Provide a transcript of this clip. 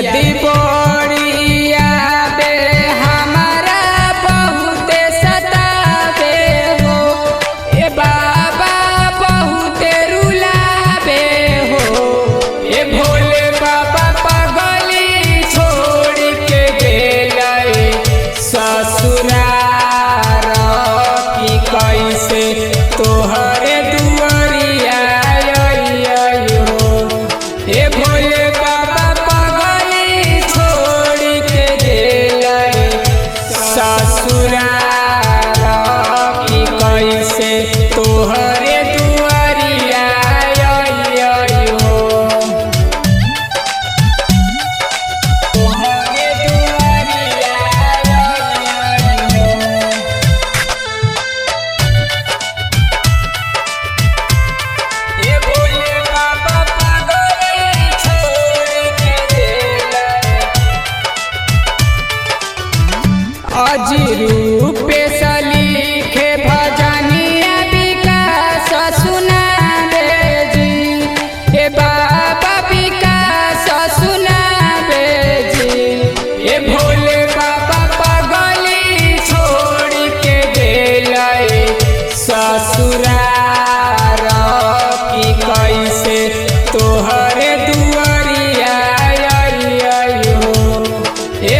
यदि बोरिया बे हमारा बहुत सतावे हो, ए बाबा बहुत रुलावे हो। ए भोले बाबा पगली छोड़ के गेलै ससुरार की कैसे तोहरे दुआरिया आई हो। ए भोले बाबा पगली छोड़ के गेलै ससुरार की कैसे तोहरे दुआरिया आई हो। तोहरे दुआरिया आई हो। ए भोले बाबा पगली छोड़ के गेलै। अजीरूपे सलीखे भजनिया विकास सुनावे जी, ए बाबा विकास सुनावे जी। ए भोले बाबा पगली छोड़ के गेलै ससुरार की कैसे तोहरे दुआरिया आई हो। ए